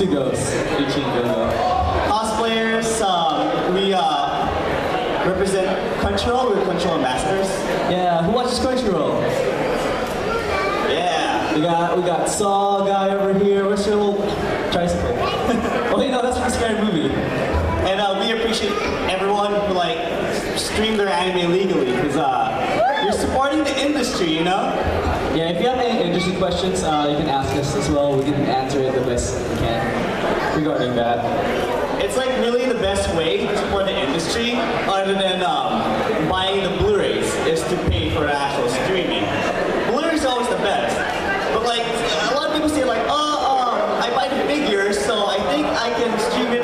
Two goes. IchiGoGo. Cosplayers, we represent Crunchyroll. We're Crunchyroll ambassadors. Yeah, who watches Crunchyroll? Yeah. We got Saw guy over here. What's your little tricycle? Oh wait, no, that's from a scary movie. And we appreciate everyone who like stream their anime legally because you're supporting the industry, you know? Yeah, if you have any industry questions, you can ask us as well. We can answer it the best we can regarding that. It's like really the best way to support the industry, other than buying the Blu-rays, is to pay for actual streaming. Blu-rays are always the best, but like a lot of people say like, I buy the figures, so I think I can stream it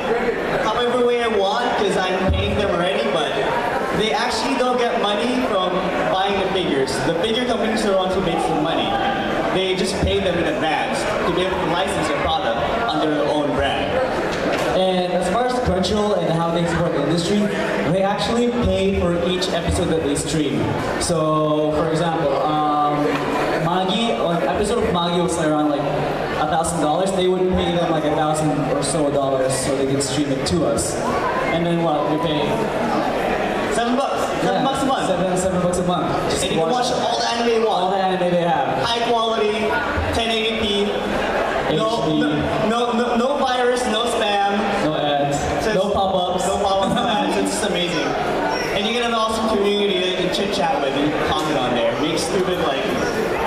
however way I want because I'm paying them already. But they actually don't get money from buying the figures. The figure companies are the ones who make the money. They just pay them in advance to be able to license their product under their own brand. And as far as Crunchyroll and how they support the industry, they actually pay for each episode that they stream. So, for example, Magi, an episode of Magi was around like $1,000. They would pay them like $1,000 or so so they can stream it to us. And then what? We pay $7. $7 a month. $7 a month. Just And you can watch all the anime you want. all the anime they have. High quality, 1080p. HD. No virus, no spam. No ads. No pop-ups. No pop-ups, no ads. It's just amazing. And you get an awesome community that you can chit chat with and comment on there. Make stupid like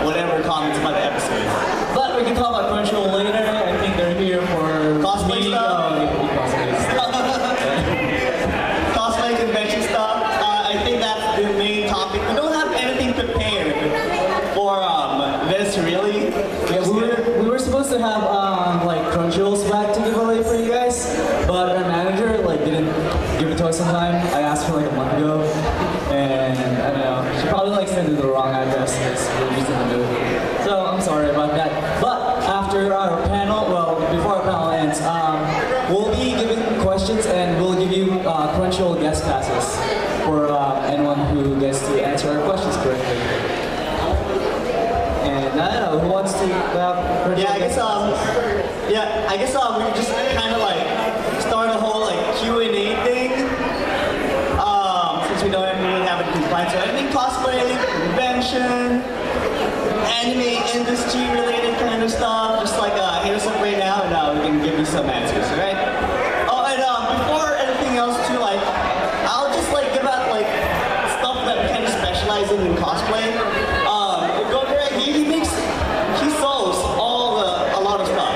whatever comments about the episode. But we can talk about Crunchyroll later. I think they're here for Cosplay stuff. Cosplay convention stuff. I think that's the main topic. We don't have anything prepared for this really. Yeah, we were supposed to have like Crunchyroll swag to give away for you guys, but our manager like didn't give it to us in time. I asked for like a month ago, and I don't know. She probably like sent it to the wrong address because we're just in the mood. So I'm sorry about that. But after our panel, well, before our panel ends, we'll be giving questions and we'll give you Crunchyroll guest passes for anyone who gets to answer our questions correctly. And I don't know, who wants to Yeah, I guess we could just kind of like start a whole like Q&A thing. Since we don't really have a complaint, so anything cosplay, convention, anime industry related kind of stuff, just like hit us up right now and we can give you some answers, alright? Oh, and before anything else too, like I'll just like give out like stuff that we kind of specialize in cosplay. Go there, he sells a lot of stuff,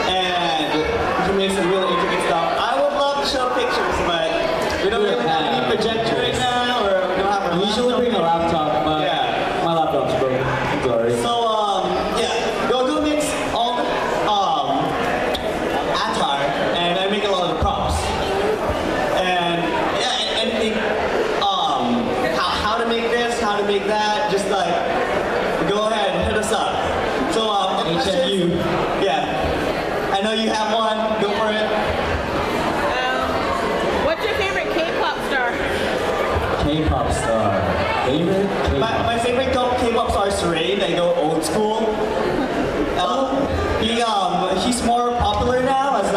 and he makes some really intricate stuff. I would love to show pictures, but we don't really have any projector right now, or we don't have our We usually bring a laptop, but yeah. my laptop's broken. I'm sorry. So yeah, GoGo makes all the attire, and I make a lot of the props. And yeah, anything how to make this, how to make that, just like go ahead, hit us up. So HMU. Yeah, I know you have one. Go for it. What's your favorite K-pop star? K-pop star. Favorite K-pop? My favorite K-pop star is Serene. They go old school. He's more popular now as an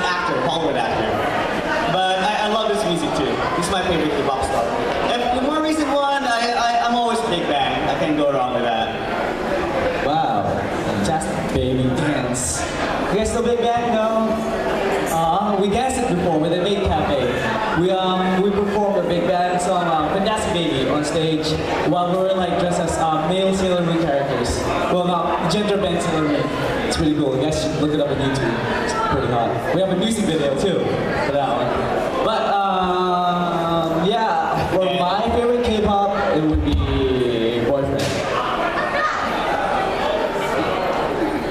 actor, Hollywood actor. But I love his music too. He's my favorite K-pop star. And the more recent one, I'm always Big Bang. I can't go wrong with that. Wow. Fantastic baby dance. You guys know Big Bang? No? We danced it before with the Maid Cafe. We performed a Big Bang song, Fantastic Baby, on stage while we were like dressed as male Sailor Moon characters. Well, not gender bent Sailor Moon. It's pretty cool. You guys should look it up on YouTube. It's pretty hot. We have a music video too for that one. But yeah, for my favorite K-pop, it would be Boyfriend.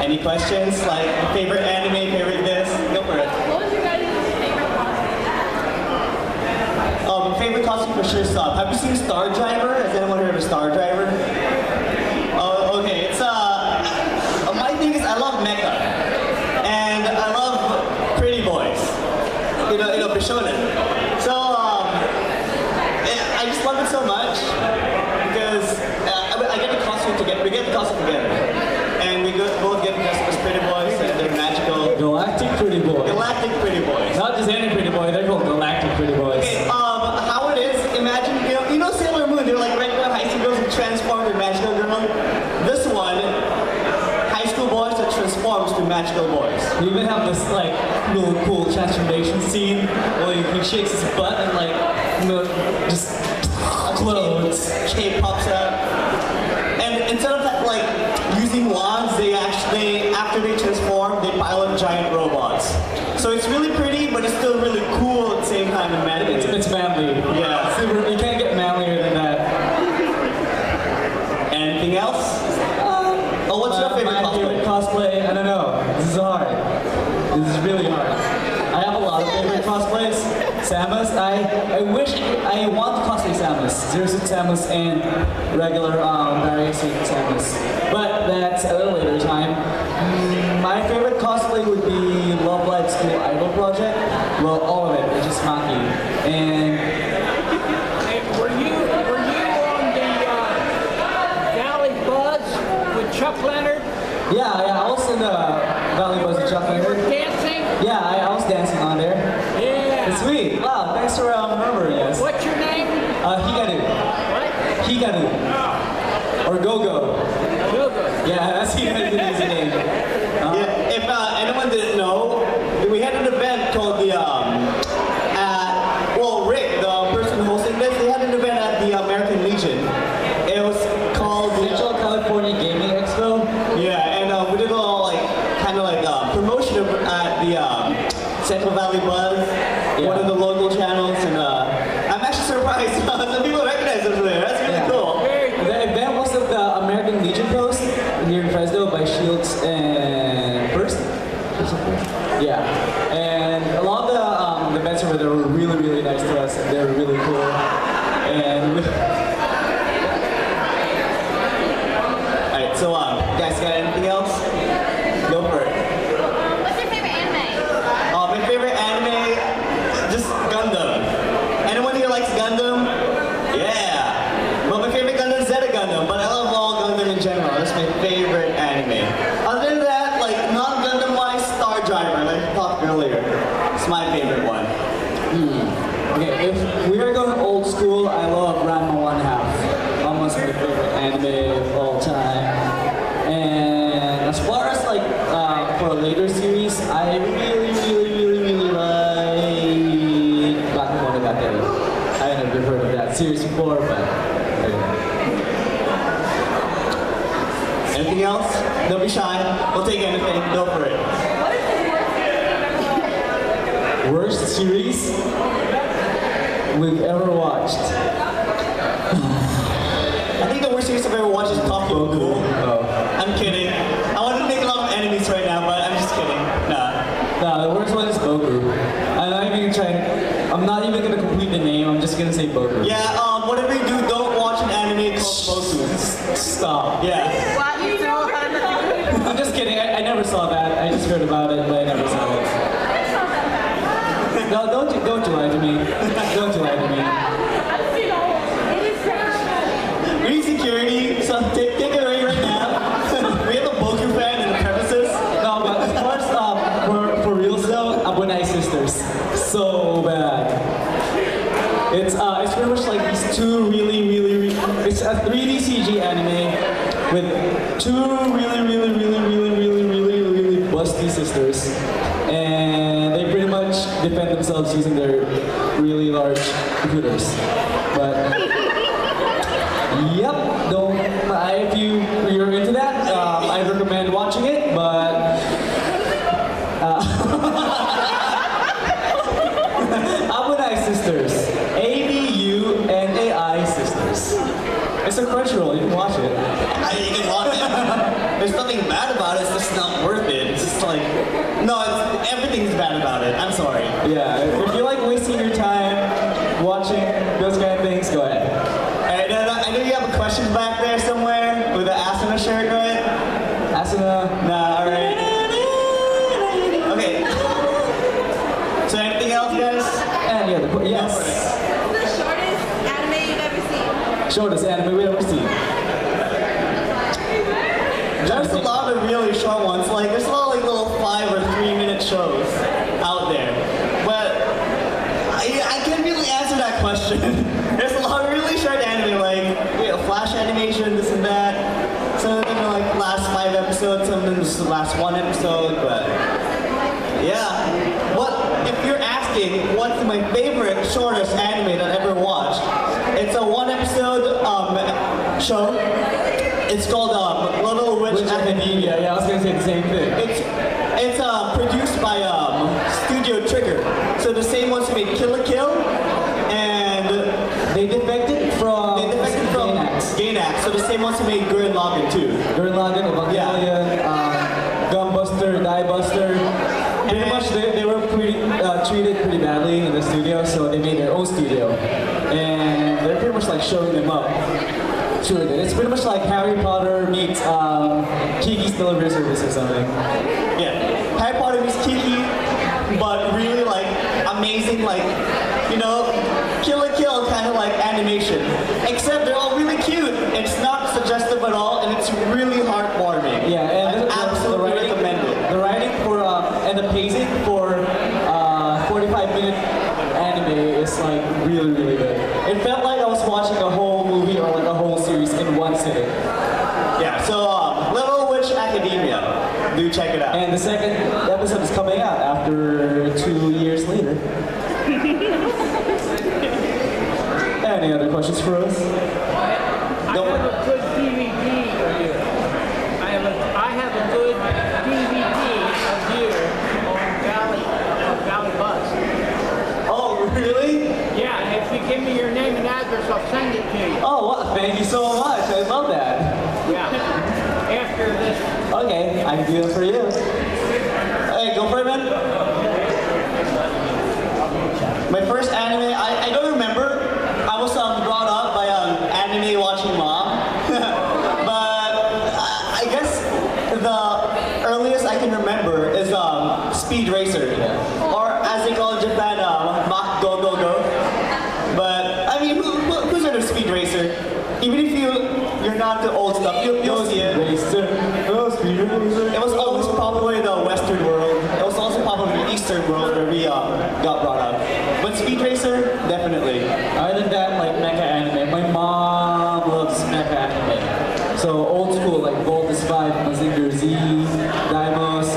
Any questions? Like favorite anime, favorite this? Go for it. What was your guys' favorite costume? Favorite costume for sure stuff. Have you seen Star Driver? Has anyone heard of Star Driver? Oh, okay. It's my thing is I love mecha, and I love pretty boys. You know, Bishonen. So I just love it so much because I get the costume together. We get the costume together, and we arms to magical boys. We even have this like really cool transformation scene where he shakes his butt and like just explodes. Cape pops out. And instead of like using wands, they actually, after they transform, they pilot giant robots. So it's really pretty, but it's still really cool at the same time and manly. It's manly. Yeah. You can't get manlier than that. Anything else? Oh, what's your favorite My cosplay? favorite cosplay? I don't know. This is hard. This is really hard. I have a lot of favorite cosplays. Samus, I wish I want to cosplay Samus, Zero Suit Samus, and regular various Suit Samus. But that's at a later time. My favorite cosplay would be Love Live School Idol Project. Well, all of it. It's just Maki. And Hey, were you on the Valley Buzz with Chuck Leonard? yeah, I was in the Valley Buzz with Chuck Leonard. Dancing? Yeah, I was dancing on there. Yeah. Sweet. Wow, thanks for remembering us. What's your name? Higanu. What? Higanu. Or Go-Go. Gogo. Yeah, that's Higanu is the name. Yeah, if anyone didn't know, we had an event called the, well, Rick, the person hosting this, they had an event at the American Legion. It was called Central California Gaming Expo. yeah, and we did a little, like, kind of like promotion at the Central Valley Buzz, one of the local channels, and I'm actually surprised some people recognize us there. That's really cool. The event was at the American Legion Post here in Fresno by Shields and First. Yeah, and a lot of the events over there were really, really nice to us. They were really cool. And Alright, so guys got anything else? Go for it. What's your favorite anime? My favorite anime, just Gundam. Anyone here likes Gundam? Yeah. Well, my favorite Gundam is Zeta Gundam, but I love all Gundam in general. That's my favorite anime. Other than that, like non-Gundam wise, Star Driver, like I talked earlier. It's my favorite one. okay, if we are going old school, I love Ranma 1/2. Almost my favorite anime of all time. And as far as like for a later series, I really like Bakemonogatari. I don't know if you've heard of that series before, but Anything else? Don't be shy. We'll take anything. Go for it. worst series we've ever watched. I think the worst series I've ever watched is Tokyo Ghoul. Oh. I'm kidding. I wanted to make a lot of enemies right now, but I'm just kidding. Nah. No, the worst one is Boku. I'm not even gonna complete the name. I'm just gonna say Boku. Yeah, whatever you do, don't watch an anime called Boku. Stop. Yeah. What you know? I'm just kidding. I never saw that. I just heard about it, but I never saw it. No, don't you lie to me. Don't you lie to me. We need security, so take it away right now. We have a Boku fan in the premises. No, but of course, for real though, Abunai Sisters. So bad. It's pretty much like these two it's a 3D CG anime with two really busty sisters. And they pretty much defend themselves using their really large computers. But yep, if you're into that, I recommend watching it, but Abunai Sisters. ABUNAI Sisters. It's a Crunchyroll, you can watch it. You can watch it. There's nothing bad about it, it's just not worth it. It's just like, no, everything's bad about it. I'm sorry. Yeah, if you like wasting your time watching those kind of things, go ahead. Alright, I know you have a question back there somewhere with the Asuna shirt, right? Asuna. Nah, alright. Okay. So anything else, guys? And yeah, yes. The shortest anime you've ever seen. Shortest anime we've ever seen. There's a lot of really short ones. Like, there's a lot of like little 5 or 3 minute shows out there. But I can't really answer that question. There's a lot of really short anime, like Flash animation, this and that. So, like, last 5 episodes, some of them just the last 1 episode, but yeah. If you're asking what's my favorite shortest anime that I've ever watched, it's a 1 episode show. It's called Little Witch Academia. Yeah, I was gonna say the same thing. It's produced by Studio Trigger. So the same ones who made Kill la Kill, and They defected from Gainax. Gainax. So the same ones who made Gurren Lagann too. Gurren Lagann, Evangelion, Gunbuster, Diebuster. Pretty much they were treated pretty badly in the studio, so they made their own studio. And they're pretty much like showing them up. It's really good. It's pretty much like Harry Potter meets Kiki's Delivery Service or something. Yeah, Harry Potter meets Kiki, but really like amazing, like, you know, Kill la Kill kind of like animation. Except they're all really cute. It's not suggestive at all, and it's really heartwarming. Yeah, and I absolutely recommend it. The writing for and the pacing for 45-minute anime is like really, really good. It felt like I was watching a whole movie or like a whole series in one sitting. Yeah, so Little Witch Academia. Do check it out. And the second episode is coming out after 2 years later. Any other questions for us? I have a good DVD of you. I have a good DVD of you on Valley Bus. Oh, really? Yeah, and if you give me your name and address, I'll send it to you. Oh, well, thank you so much. I love that. Yeah. After this. Okay, I can do it for you. Hey, go for it, man. My first anime, I don't remember. I was brought up by an anime watching mom. But I guess the earliest I can remember is Speed Racer. Or as they call it in Japan, Mach Go Go Go. But I mean, who's heard of Speed Racer? Even if you're not the old stuff, you'll see it. It was always popular in the Western world. It was also popular in the Eastern world where we got brought up. But Speed Racer, definitely. Other than that, like mecha anime. My mom loves mecha anime. So old school, like Voltus 5, Mazinger Z, Daimos.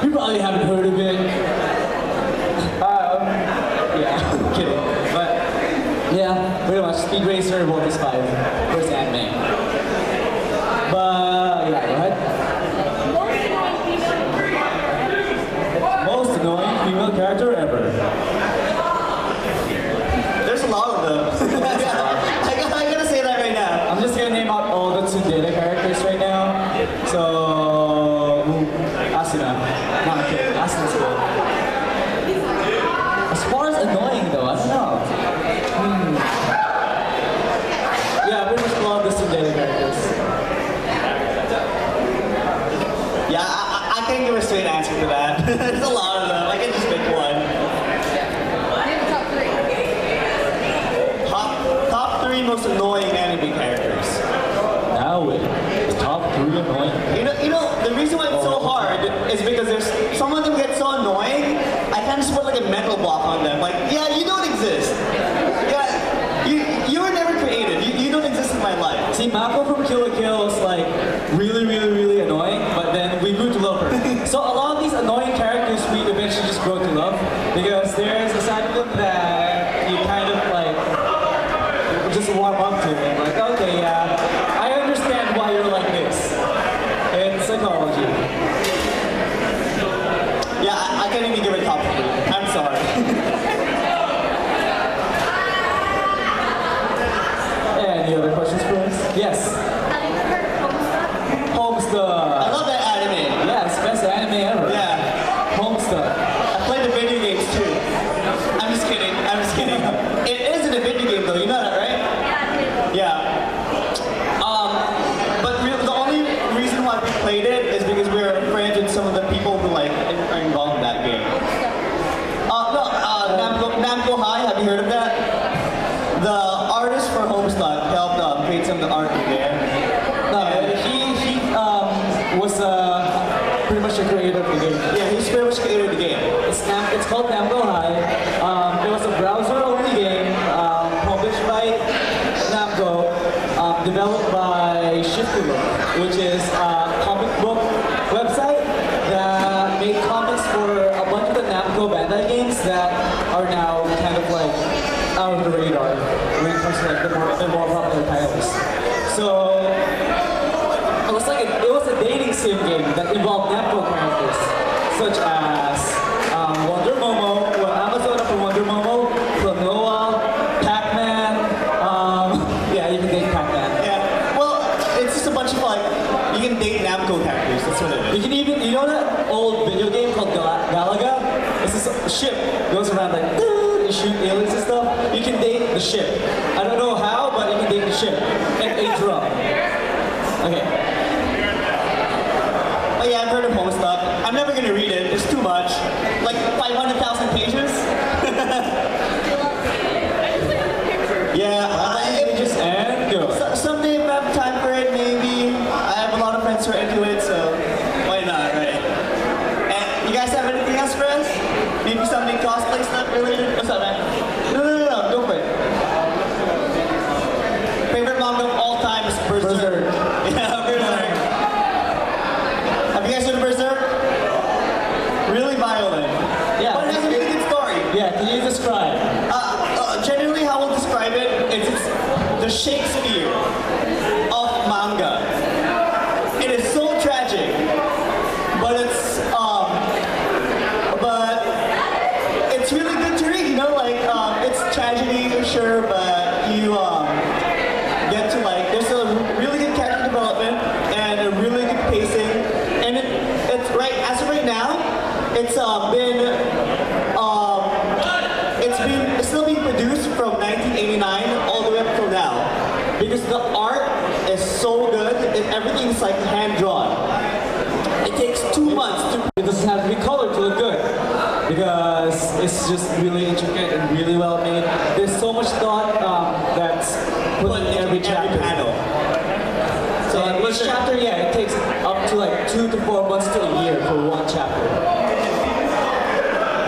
You probably haven't heard of it. Yeah, I'm kidding. But yeah, pretty much Speed Racer, Voltus 5, first anime. But yeah, go ahead. Most annoying female character ever. There's a lot of them. I gotta say that right now. I'm just gonna name out all the Tsundere characters right now. So, Asuna. No, I'm kidding. Asuna's cool. As far as annoying though, I don't know. Yeah, I pretty much love the Tsundere characters. Yeah, I can't give a straight answer to that. There's a lot of them. I can just pick one. Name the top 3. Top 3 most annoying anime characters. Now wait, the top 3 annoying. You know, the reason why it's so hard is because there's some of them get so annoying. I kind of just put like a mental block on them. Like, yeah, you don't exist. Yeah, you were never created. You don't exist in my life. See, Mako from Kill la Kill is like really, really, really annoying, but then we grew to love her. So a lot of these annoying characters we eventually just grow to love because there's a side of them that you kind of like just warm up to. And like, okay, yeah, I understand why you're like this. It's psychology. Yeah, I can't even give it top 3. I'm sorry. Any other questions for us? Yes. I Homestuck. love that anime. Yeah, it's the best anime ever. Yeah. Homestuck. I played the video games too. I'm just kidding. It isn't a video game though, you know that, right? Yeah. But the only reason why we played it is because we were friends with some of the people who like are involved in that game. Namco High, have you heard of that? The artist for Homestuck helped create some of the art in there. No, he was pretty much the creator of the game. Yeah, he's pretty much created the game. It's called Namco High. It was a browser-only game published by Namco, developed by Shift2, which is a involve Namco characters, such as Wonder Momo, Amazon for Wonder Momo, Klonoa, Pac-Man. Yeah, you can date Pac-Man. Yeah. Well, it's just a bunch of like, you can date Namco characters. That's what it is. You can even, you know that old video game called Galaga? It's this ship goes around like, you shoot aliens and stuff. You can date the ship. I don't know how, but you can date the ship. And a drum. Okay. Oh yeah, I've heard of Homestuck. I'm never gonna read it. It's too much. Like 500,000 pages. Yeah, Pages and go. someday if I have time for it, maybe. I have a lot of friends who are into it, so why not, right? And you guys have anything else for us? Maybe something cosplay stuff related? What's up, man? No, go for it. Favorite manga of all time is Berserk. Berserk. Yeah, Berserk. Have you guys heard of Berserk? Really violent. Yeah. But it has a really good story. Yeah, can you describe? Generally, how we'll describe it is it's the Shakespeare of manga. It is so tragic, but it's really good to read. You know, like it's tragedy for sure, but you get to like there's a really good character development and a really good pacing, and it's right as of right now, it's still being produced from 1989 all the way up till now, because the art is so good and everything's like hand drawn. It takes 2 months to. It doesn't have to be colored to look good. Because it's just really intricate and really well made. There's so much thought that's put in every chapter. panel. So each chapter, yeah, it takes up to like 2 to 4 months to a year for one chapter.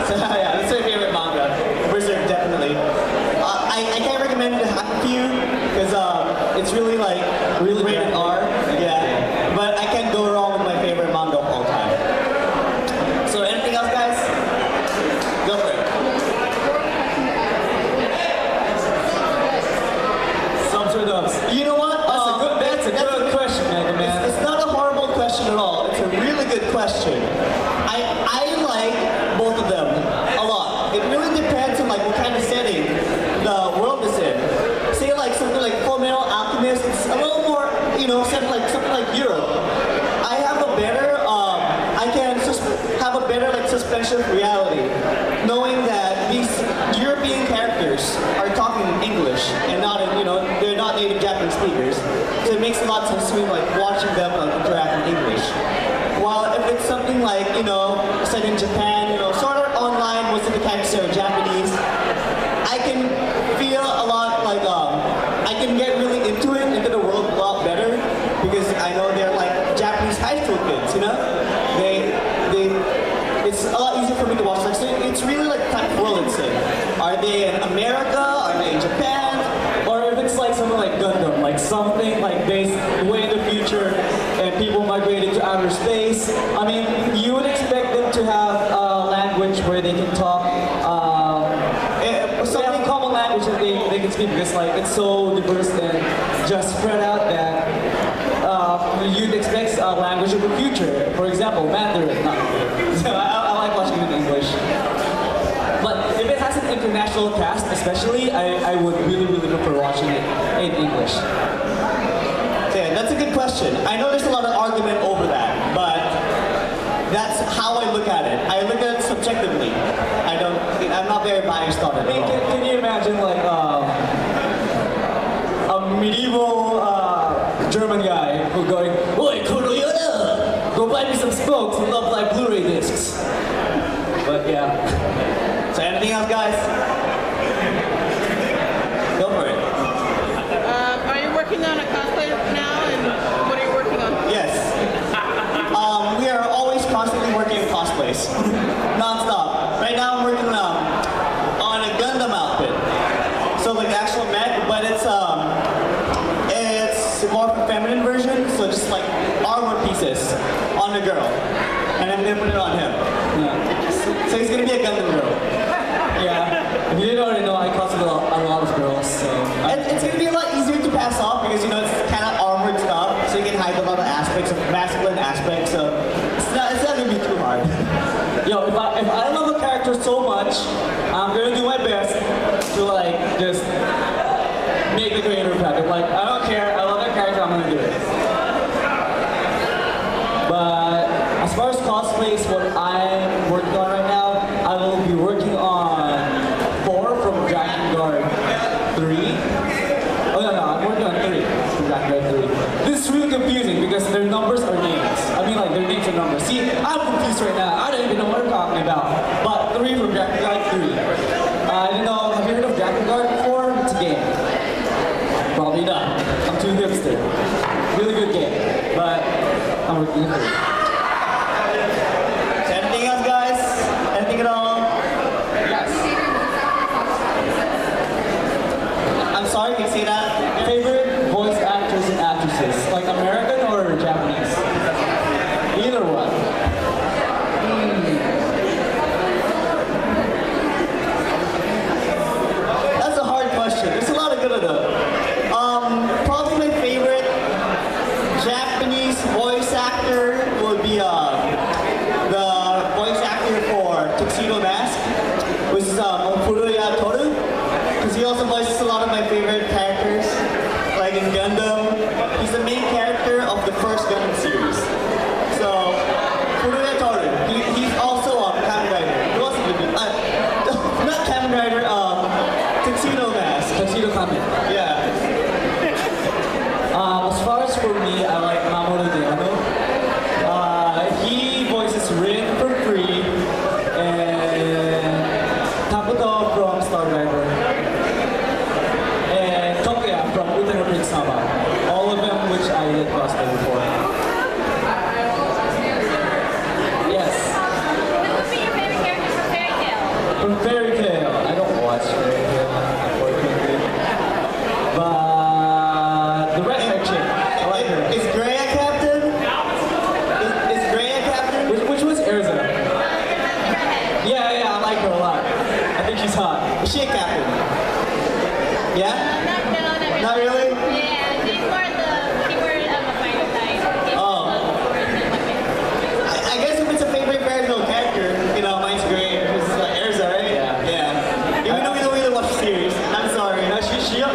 So yeah, that's my favorite manga. Berserk, definitely. I can't recommend it to you because it's really like Really rated graphic. R. Yeah, but I can't go wrong with my favorite manga of all time. So anything else, guys? Go for it. Some sort of. You know what? That's a good question, Mega Man. It's not a horrible question at all. It's a really good question. I like both of them a lot. It really depends on like what kind of setting the world is in. Say like something like Full Metal Alchemist, it's a little more, set like something like Europe. I have a better, I can have a better like suspension of reality, knowing that these European characters are talking in English and not in, they're not native Japanese speakers. So it makes a lot of sense to me like watching them interact in English. While if it's something like, set in Japan, sort of online, most of the characters are Japanese, I can feel a lot like, I can get really into the world a lot better, because I know they're like Japanese high school kids, it's a lot easier for me to watch. Like, so it's really like the type of world it's in. Are they in America? Are they in Japan? Or if it's like something like Gundam, like something like based way in the future and people migrated to outer space. I mean, you would expect them to have a language where they can talk, some common language that they can speak, because like it's so diverse and just spread out that you'd expect a language of the future. For example, Mandarin. So I like watching it in English. But if it has an international cast, especially, I would really prefer watching it in English. Okay, that's a good question. I know there's a lot of argument over that, but that's how I look at it. I look at it subjectively. I'm not very biased on it. I mean, can you imagine like a medieval German guy who going, "Oi, Kuroyada! Go buy me some spokes and love like Blu-ray discs." But yeah. So anything else, guys? Go for it. Are you working on a cosplay now, and what are you working on? Yes. We are always constantly working on cosplays, non-stop. Right now, I'm working on a Gundam outfit, so like the actual mech, but it's more of a feminine version, so just like armor pieces on the girl, and I'm gonna put it on him. Yeah. So he's gonna be a Gundam girl. Yeah. If you didn't already know, I cosplay a lot of girls, so. It's gonna be a lot easier to pass off because it's kind of armored stuff, so you can hide a lot of aspects of masculine aspects of it's not gonna be too hard. Yo, if I love a character so much, I'm gonna do my best to like just make the creator happy. Like I don't care, I love that character, I'm gonna do it. But as far as cosplays, what I'm working on right now, I will be working on 4 from Dragon Guard 3. Oh no, I'm working on 3 from Dragon Guard 3. This is really confusing because their numbers are names. I mean like their names are numbers. See, I'm confused right now. I don't even know what I'm talking about. But 3 from Dragon Guard 3. You know, have you heard of Dragon Guard before? It's a game. Probably not. I'm too hipster. Really good game. But I'm working on 3. Anything else, guys? Anything at all? Yes. I'm sorry, can you say that? Favorite voice actors and actresses? Like American or Japanese? Either one. That's a hard question. There's a lot of good of them. Probably my favorite Japanese voice actor would be the voice actor for Tuxedo Mask, which is Furuya Toru, because he also voices a lot of my favorite characters, like in Gundam. He's the main character of the first Gundam series. So, Furuya Toru, he's also Kamen Rider. He wasn't not Kamen Rider, Tuxedo Mask. Tuxedo Kamen. Yeah. As far as for me, I like Mamoru Deano. He voices Rin from Free and Takuto from Star Driver and Tokia from Uteno Prince Sama. All of them which I did cosplay before. Yes. Who would be your favorite character from Fairy Tail? From Fairy Tail. I don't watch Fairy Tail, unfortunately. But the redhead chick, I like her. Is Gray a captain? Is Gray a captain? Which was Erza? Yeah, I like her a lot. I think she's hot. Is she a captain? Yeah? Not really? Yeah, she's more the keyword of a fighter type. Oh. I guess if it's a favorite Fairy Tail character, you know, mine's Gray. It's Erza, right? Yeah. Even though we don't really watch the series. I'm sorry. No,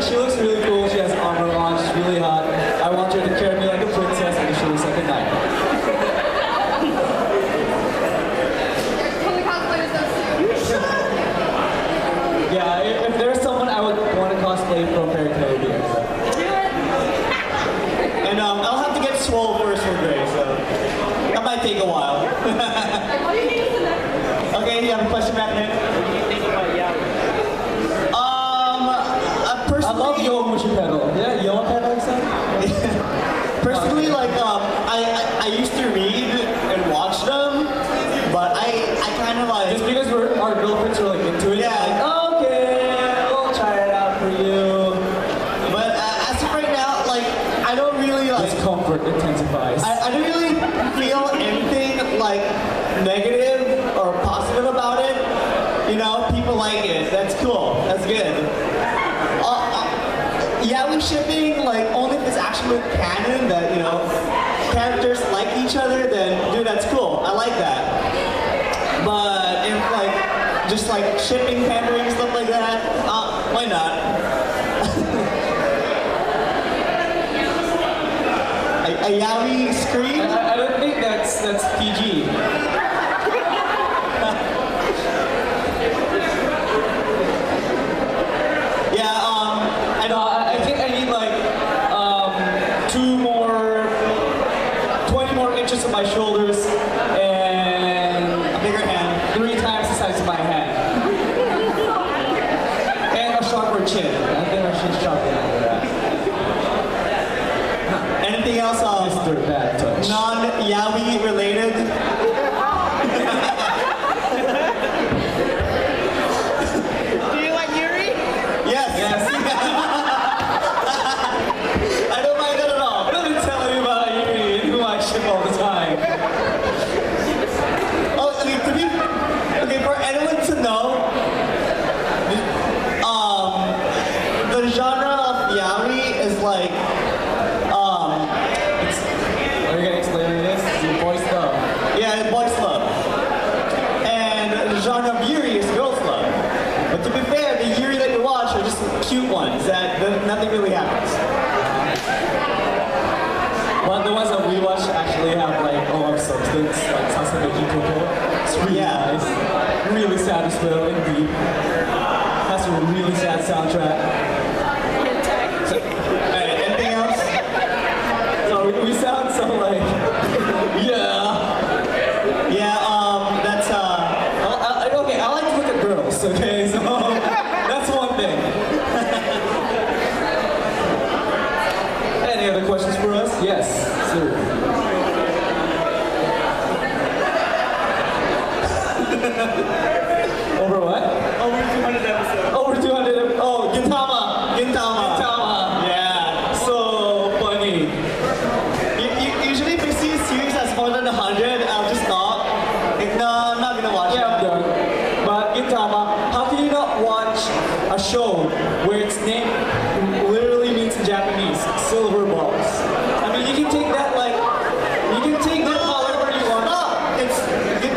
she looks really cool. She has armor on. She's really hot. I want her to carry me like a princess and she looks like a knight. Yeah, if there's someone I would want to cosplay from Fairy Tail, it would be Erza. And I'll have to get swole first for Gray, so that might take a while. Okay, you have a question back there? What do you think about Yaoi? I love Yo Mushi Pedal. Yeah, Yo Pedal stuff? Personally, like, I used to read and watch them, but I kind of like... Just because our girlfriends are like into it. Yeah. Like, okay, we'll try it out for you. But as of right now, like, I don't really like... Discomfort intensifies. I don't really feel anything like negative or positive about it. You know, people like it. That's cool. That's good. Yaoi shipping, like, only if it's actually canon that, you know, characters like each other, then, dude, that's cool. I like that. But if, like, just, like, shipping, pandering, stuff like that, why not? A Yaoi scream? I don't think that's PG. Yeah, I think I need like 20 more inches of my shoulders and a bigger hand. 3 times the size of my hand. And a sharper chin. I think our chin's sharper than that. Anything else Mr. Bad Touch. non-Yaoi related? Do you like Yuri? Yes. Yes. I don't mind that at all. I've been telling you about Yuri and who I ship all the time. Oh, okay, for anyone to know, the genre of Yaoi is like, Are you gonna explain this? It's your voice though. Twins, like Sasame IchiGoGo. It's really nice. Really sad as well, indeed. Has a really sad soundtrack. Alright, anything else? So we sound so like, yeah. Yeah, that's Okay, I like to look at girls, okay? So that's one thing. Any other questions for us? Yes, sir. Over what? over 200 episodes. Over 200. Oh, Gintama. Gintama. Gintama. Yeah. So funny. Usually if I see a series that's more than 100, I'll just stop. Like, no, I'm not gonna watch Yeah, I'm done. But Gintama, how can you not watch a show where its name literally means in Japanese silver balls? I mean, you can take that like, you can take that however you want. Stop! It's the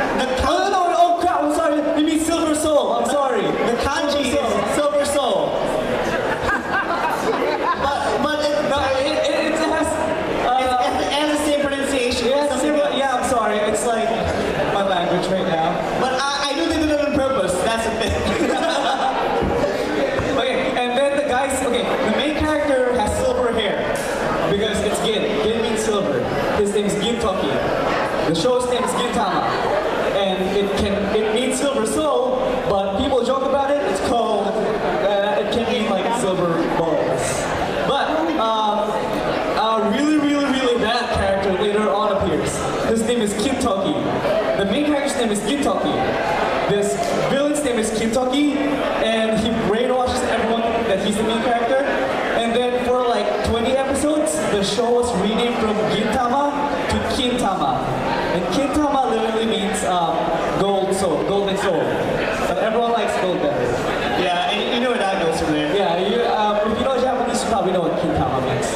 Oh, no, oh crap, I'm sorry. It means silver soul. I'm sorry. The kanji is Silver Soul. but it has it has the same pronunciation. Yeah, something else. yeah, I'm sorry. It's like my language right now. But I know they did it on purpose. That's the thing. Okay, and then the guys, okay, the main character has silver hair because it's Gin. Gin means silver. His name is Gintoki. The show's name is Gintama. And it means silver soul, but people joke about it. It's called, it can mean like silver balls. But a really bad character later on appears. His name is Kintoki. The main character's name is Gintoki. This villain's name is Kintoki, and he brainwashes everyone that he's the main character. And then for like 20 episodes, the show was renamed from Gintama to Kintama. And Kintama literally means gold soul, golden soul. But everyone likes gold better. Yeah, and you know where that goes from there. Yeah, if you know Japanese, you probably know what Kintama means.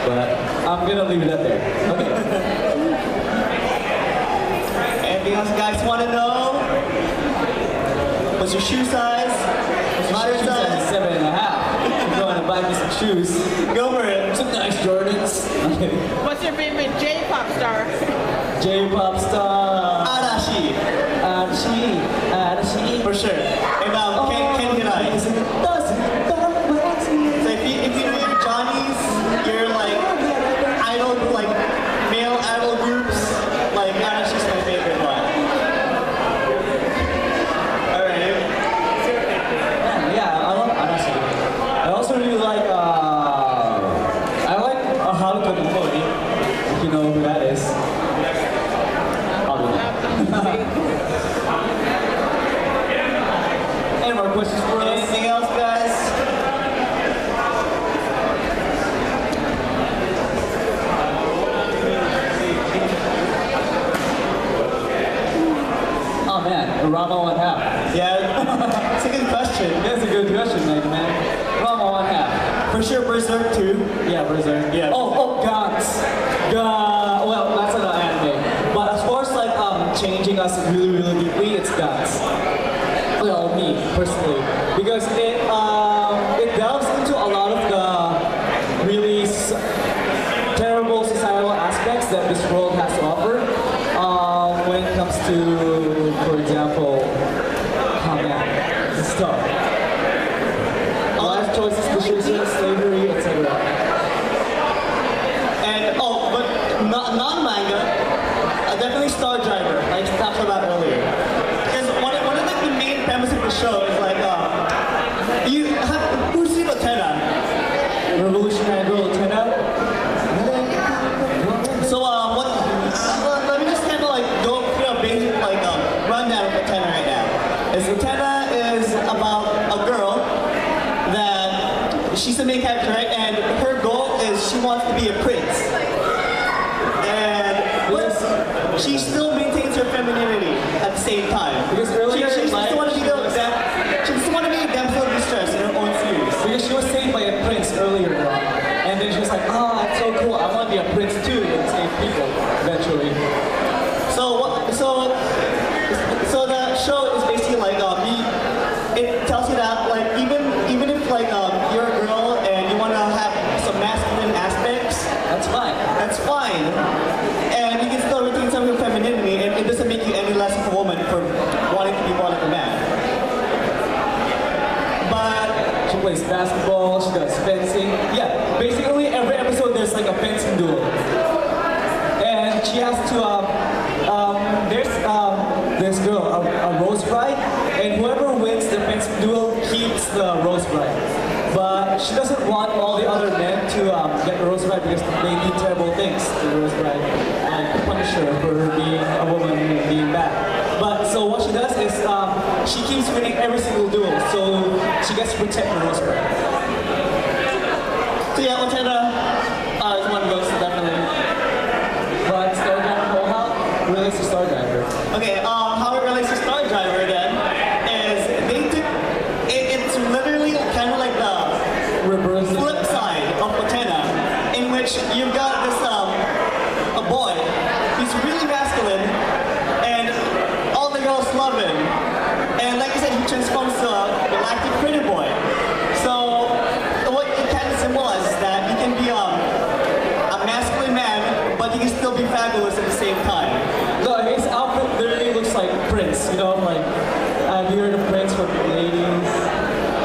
But I'm gonna leave it at there. Okay. Anything else you guys want to know? What's your shoe size? What's your shirt size? 7.5. I'm going to buy me some shoes. Go for it. Some nice Jordans. Okay. What's your favorite J-pop star? J-pop star. Arashi. Arashi. For sure. And Ken Hirai. So if you know your Johnnies, your like idol, like male idol groups, like Arashi's my favorite one. Alright. Yeah, I love Arashi. I also really like, Haruto Mori, if you know who that is. Any more questions for us? Anything else, guys? Oh man, Rama 1/2. Yeah, it's a good question. That's a good question, man. Rama 1/2. For sure, Berserk too. Yeah, Berserk. Yeah. Oh, Gantz. Well, that's an anime. But as far as like changing us really deeply, it's Gantz. Well, me personally, because it delves into a lot of the really terrible societal aspects that this world has to offer. When it comes to, for example, stuff. Life choices, decisions, slavery, etc. And but non-manga, definitely Star Driver, like I talked about earlier. Because one of like, the main premise of the show is like, who's seen Utena? Revolutionary Girl Utena. So let me just kind of like go through a basic like rundown of Utena right now. Utena is about a girl that she's the main character, right? And her goal is she wants to be a prince. And but she still maintains her femininity at the same time. Because earlier she in still life, want to be she just want to be a damsel in distress in her own series. because she was saved by a prince earlier on, and then she was like, oh, that's so cool, I want to be a prince too, and save people eventually. So the show is basically like it tells you that like even if like you're a girl and you want to have some masculine aspects, That's fine. that's fine, and you can still retain some of your femininity. and she has to, there's this girl, a rose bride, and whoever wins the next duel keeps the rose bride. But she doesn't want all the other men to get the rose bride because they do terrible things to the rose bride and punish her for being a woman and being bad. But so what she does is she keeps winning every single duel, so she gets to protect the rose bride. So yeah, Otena is one of those, definitely. But Star Driver know-how relates to Star Driver. Okay, how it relates to Star Driver then is they took, it's literally kind of like the Reverse. flip side of Otena, in which you've got this, a boy, he's really masculine, and all the girls love him. And like I said, he transforms to a galactic pretty boy. So what it kind of symbolizes is that he can be a masculine man, but he can still be fabulous at the same time. No, his outfit literally looks like Prince, you know, like, have you heard of Prince from the 80s?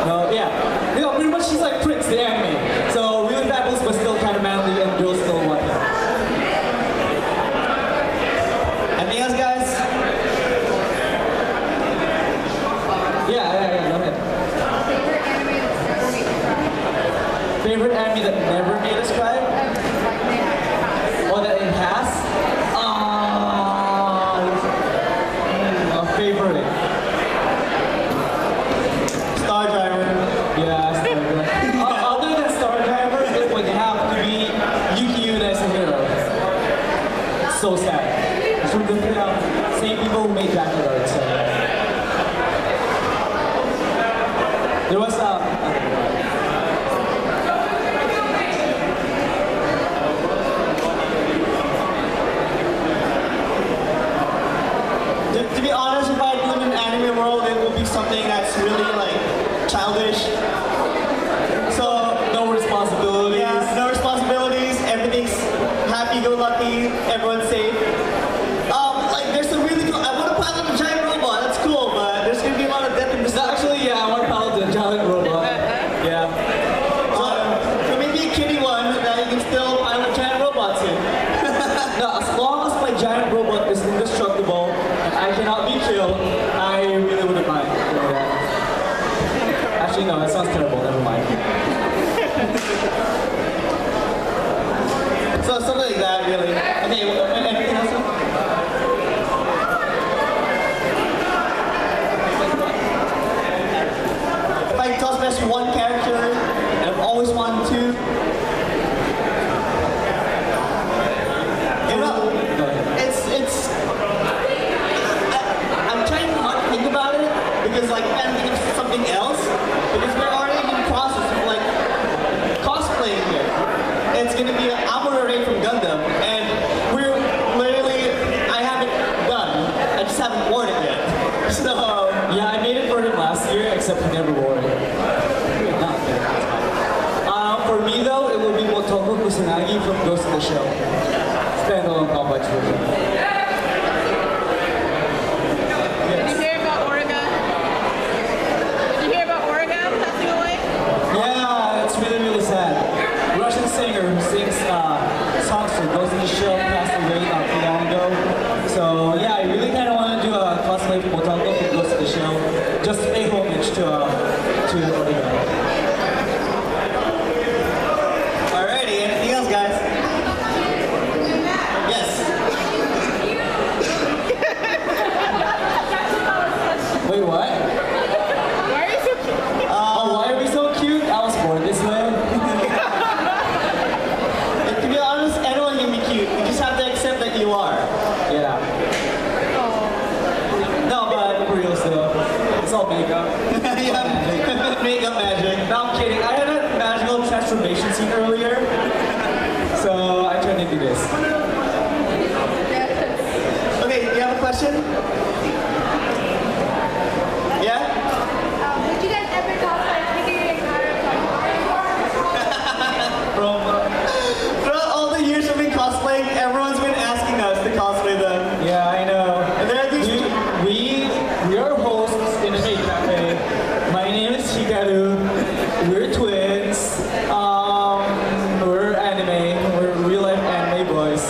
No, yeah. You know, pretty much he's like Prince, the anime. So really fabulous, but still kind of manly, and girls still want him. Anything else, guys? Yeah, go ahead. Favorite anime that never made us cry? Or that it has? A favorite. Star Driver. Yeah, Star Driver. Other than Star Driver, it would have to be Yu-Gi-Oh! As a hero. It's so sad. It's from the same people who made Dragon Guard, so. There was To be honest, if I live in an anime world, it will be something that's really like childish. So no responsibilities. yeah, no responsibilities, everything's happy-go-lucky, everyone's safe. Like there's some really cool. I want to pilot a giant robot. That's cool, but there's gonna be a lot of death and No, destruction. actually, yeah, I want to pilot the giant robot. Yeah. So maybe a kiddie one that you can still pilot giant robots in. No, as long as my giant robot is indestructible and I cannot be killed, I really wouldn't mind doing that. Actually, no, that sounds terrible. Never mind. So something like that, really. Okay, anything else? If I could toss best one character, and I've always wanted to. You know, I'm trying not to think about it because like I'm thinking of something else because we're already in the process of like cosplaying here. It's gonna be Amuro Ray from Gundam, and we're literally I haven't done. I just haven't worn it yet. So Yeah, I made it for him last year, except he never wore it. Not fair. For me, though, it will be Motoko Kusanagi from Ghost of the Shell. Standalone complex version. Did you hear about Origa? Did you hear about Origa passing away? Yeah, it's really, really sad. Russian singer who sings songs for Ghost in the Shell passed away not too long ago. So yeah, I really kind of want to do a cosplay for Motoko for Ghost in the Shell, just to pay homage to Origa. alrighty, anything else, guys? Yes. Wait, what? Why are you so cute? Oh, why are we so cute? I was born this way. To be honest, anyone can be cute. You just have to accept that you are. Yeah. No, but for real still. It's all makeup. Yeah, makeup magic. No, I'm kidding. I had a magical transformation scene earlier. So I turned into this. Okay, you have a question? Yeah? Would you guys ever cosplay figuring From Throughout all the years of being cosplaying, everyone's been asking us to cosplay them. yeah, I know. And there are these We are hosts in a cafe. My name is Hikaru. We're twins. We're anime. We're real life anime boys.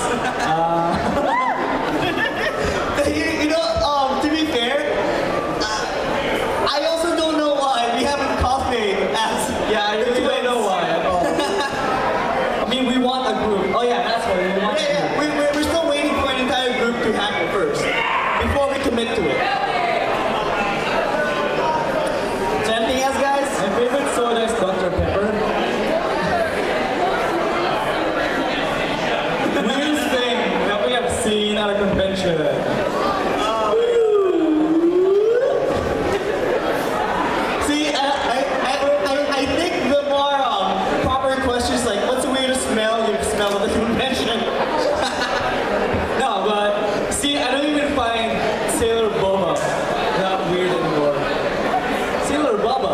convention. See, I think the more proper questions like, what's the weirdest smell you've smelled at the convention? No, but see, I don't even find Sailor Boba that weird anymore. Sailor Boba?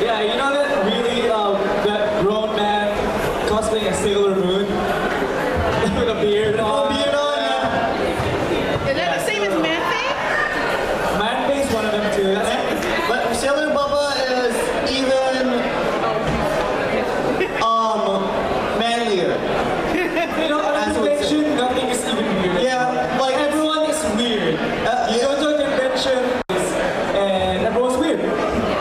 Yeah, you know that really, that grown man cosplaying a Sailor Moon? With a beard on. Beard on, yeah. Is that the same as Man-Thing? Man-Face, one of them too. But Sailor Bubba is even manlier. You know, at a convention, nothing is even weird. Yeah, like Everyone is weird. You go to a convention, and everyone's weird.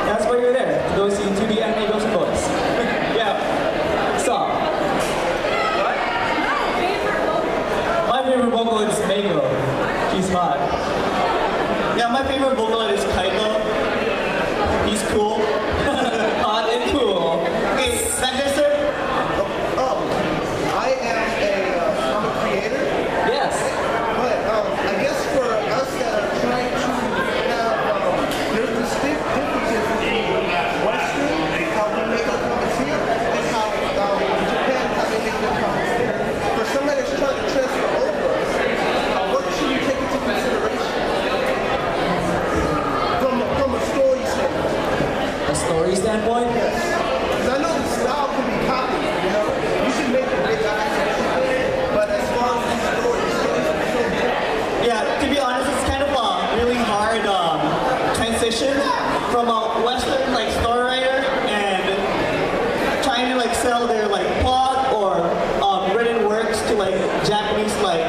That's why you're there. Those see 2D anime, those boys. Yeah. So. My favorite vocalist is Meiko. She's hot. Yeah, my favorite vocalist is Kaito. He's cool. Hot and cool. Okay, back there, sir. I am I'm a creator, Yes. but I guess for us that are trying to have, there's distinct differences between Western, how we make our comics here, and how Japan, how they make their comics there. For somebody that's trying to transfer over, what should you take into consideration? From a story standpoint. A story standpoint? Because I know the style can be copied, you know? You should make the big eyes and everything, but as far as the story is so different. Yeah, to be honest, it's kind of a really hard transition from a Western like story writer and trying to like sell their like plot or written works to like Japanese like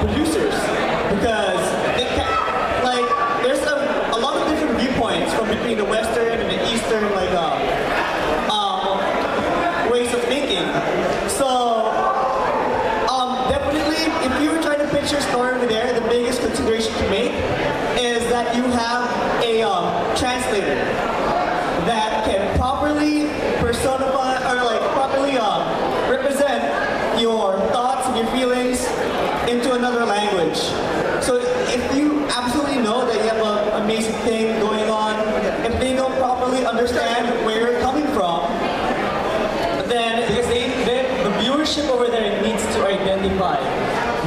producers because it like there's a lot of different viewpoints from between the Western and the Eastern like ways of thinking. So definitely, if you were trying to pitch your story over there, the biggest consideration to make is that you have a translator that can properly personify or like properly represent your thoughts and your feelings into another language. So if you absolutely know that you have an amazing thing going on, if they don't properly understand where you're coming from, then Because the viewership over there needs to identify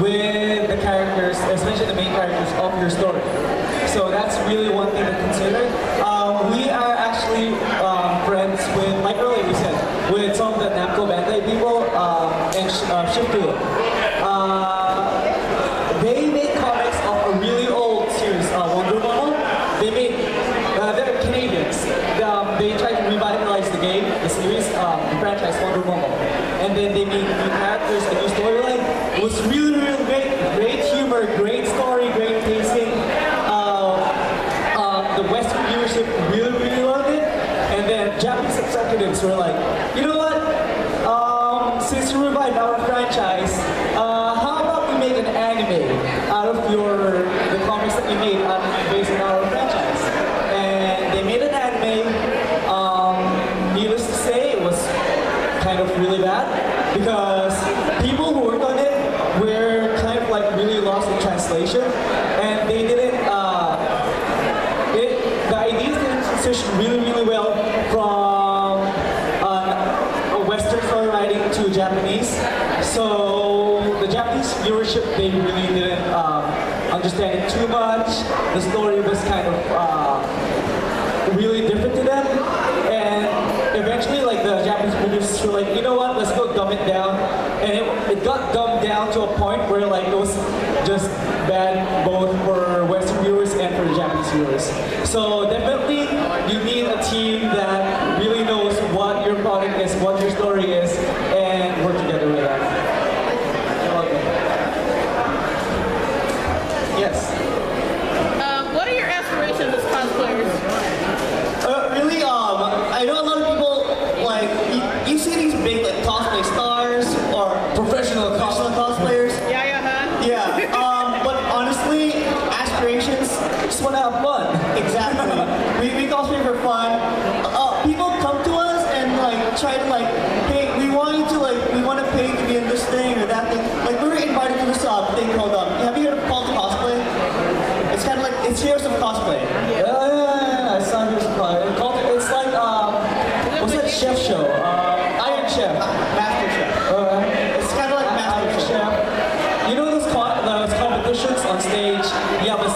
with the characters, especially the main characters of your story. So that's really one thing to consider. We are actually friends with, like earlier we said, with some of the Namco Bandai people and Shiftu. They make comics of a really old series, Wonder Woman. They made, they're Canadians. They tried to revitalize the game, the series, the franchise Wonder Woman. And then they made new characters, a new storyline. It was really, really great. Great humor, great story, great pacing. The Western viewership really, really loved it. And then Japanese executives were like, you know what? Since you revived our franchise, how about we make an anime out of the comics that you made based on our franchise? And they made an anime. Needless to say, it was kind of really bad because people who worked on it were kind of like really lost in translation, and they didn't. The ideas didn't transition really, really well from a Western story writing to Japanese. So the Japanese viewership, they really didn't understand it too much. The story was kind of really different to them, and eventually, like the Japanese producers were like, you know what? Let's go dumb it down, and it got dumbed down to a point where like it was just bad both for Western viewers and for the Japanese viewers. So definitely, you need a team that really knows what your product is, what your story is, and work together with that. You're welcome. Yes. What are your aspirations as cosplayers? Really, I know a lot of people like you see these big like cosplay stars or professional cosplayers. Yeah. Yeah. But honestly, aspirations Just want to have fun. exactly. we cosplay for fun. People come to us and like try to like, hey, we want to pay to be in this thing or that thing. Like we were invited to this thing called cosplay? Yeah, I saw yours. It's like what's that chef show? Iron Chef. Master Chef. It's kind of like Master Iron Chef. Chef. You know those competitions on stage? Yeah, but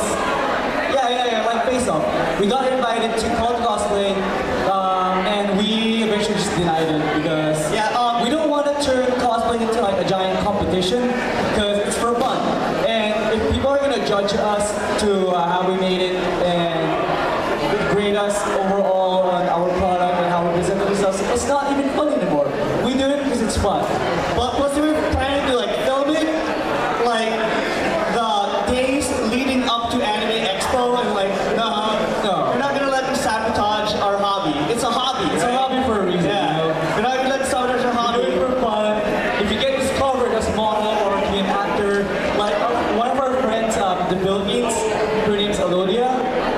like Face Off. We got invited to cosplay, and we eventually just denied it because we don't want to turn cosplay into like a giant competition because it's for fun. And if people are gonna judge us to how we made it and grade us overall on our product and how we present ourselves, it's not even fun anymore. We do it because it's fun. But plus we were planning to like film it like the days leading up to Anime Expo and like no. We're not gonna let them sabotage our hobby. It's a hobby. It's a hobby for a reason. Yeah. You know? We're not gonna let them sabotage our hobby. Do it for fun. If you get discovered as a model or to be an actor, like one of our friends in the Philippines, her name's Alodia,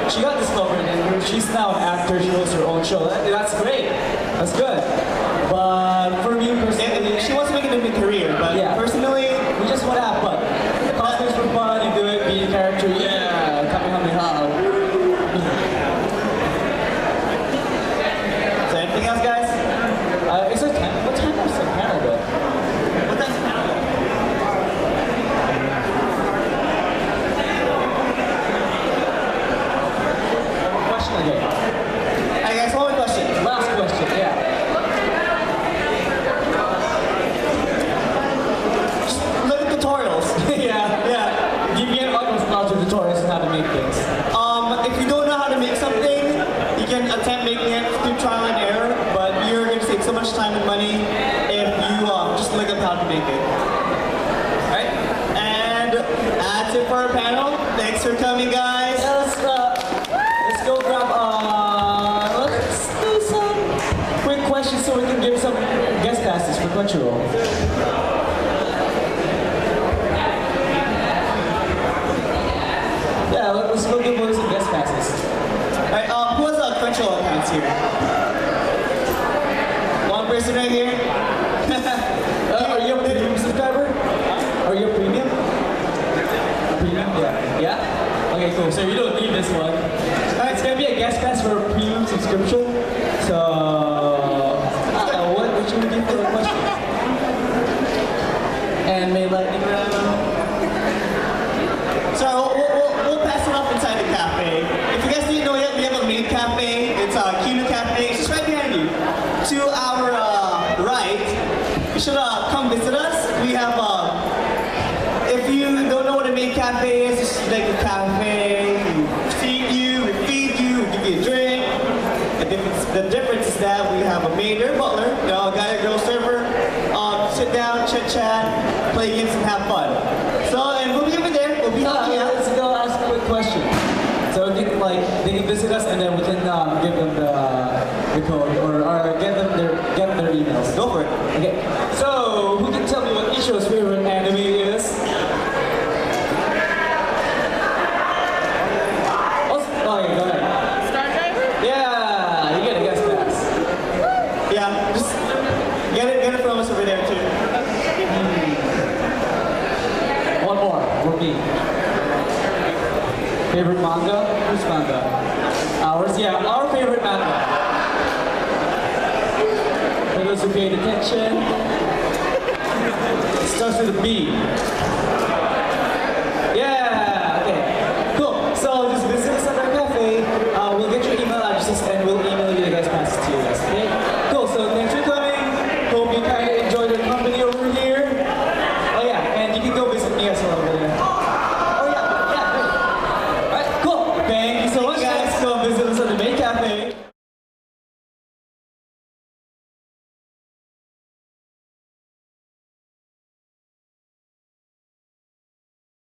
she got discovered and she's now an actor. She hosts her own show. That's great. That's good. But for me personally, She wants to make it into a career, but Yeah. personally, we just want to have fun. Cosplay's for fun. You do it, be a character. Yeah, Kamehameha. is there anything else, guys? Is there time? What time is the panel though? What time's the panel? Question again. Alright guys, one more question. Last question. Yeah. Look at tutorials. Yeah. Give me an almost lots of tutorials on how to make things. If you don't know how to make something, you can attempt making it through trial and error, but you're going to save so much time and money if you just look up how to make it. Alright? And that's it for our panel. Thanks for coming, guys. Yeah, let's go grab let's do some quick questions so we can give some guest passes for Crunchyroll. Yeah, let's go give away some guest passes. Alright, who has Crunchyroll accounts here? One person right here? Are you a premium subscriber? Are you a premium? Premium? Yeah. Yeah? Okay, cool. So you don't need this one. Alright, it's gonna be a guest pass for a premium subscription. So, I don't know, what should we do for the question? And may lightning round. So we'll pass it off inside the cafe. If you guys didn't know yet, we have a main cafe. It's Kino Cafe. It's just right behind you. To our right, you should come visit us. We have, if you don't know what a main cafe is, it's like a cafe. We feed you, we give you a drink. The difference is that we have a maid or butler, a guy or girl server. Sit down, chit chat, play games, and have fun. So, and we'll be over there. We'll be hanging out. Let's go ask a quick question. So they can visit us and then we can give them the code or get them their emails. Go for it. Okay. So who can tell me what Isho's favorite anime is? Okay, go ahead. Star Driver? Yeah, you get a guest pass. Yeah, just get it from us over there too. One more for me. Favorite manga? Whose manga? Ours? Yeah, our favorite manga. For those who paid attention, it starts with a B.